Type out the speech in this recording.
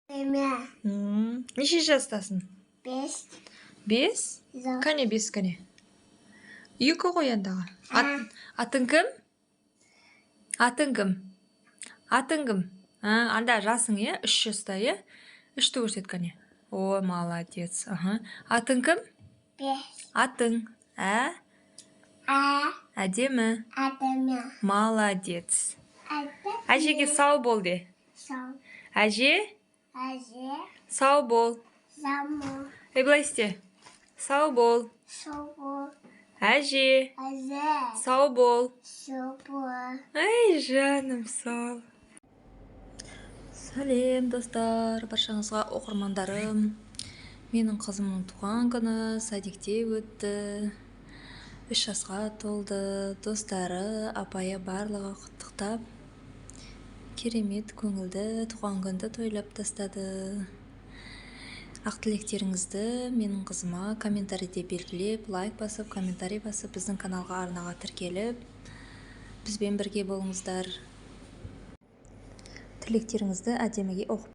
Неше жастасың? 5. 5? Жоқ. Кәне 5 кәне. Екі ғой андағы. Атың кім? Атың кім? Атың кім? Анда жасың, 3 жаста, 3-ті көрсет кәне. О, молодец. Атың кім? 5. Атың. Әдемі. Әдемі. Молодец. Әжеге сау бол де. Сау. Әже? Әже. Сау бол. Заму. Былай істе. Сау бол. Сау бол. Әже. Әже. Сау бол. Сау бол. Ай, жаным, сау. Сәлем, достар, баршаңызға оқырмандарым. Менің қызымның туған күні садикте өтті. 3 жасқа толды. Достары, апайы барлығы құттықтап, керемет көңілді туған күнді тойлап тастады. Ақ тілектеріңізді менің қызыма комментарийде белгілеп, лайк басып, комментарий басып, біздің каналға арнаға тіркеліп, бізбен бірге болыңыздар. Тілектеріңізді әдеміге оқып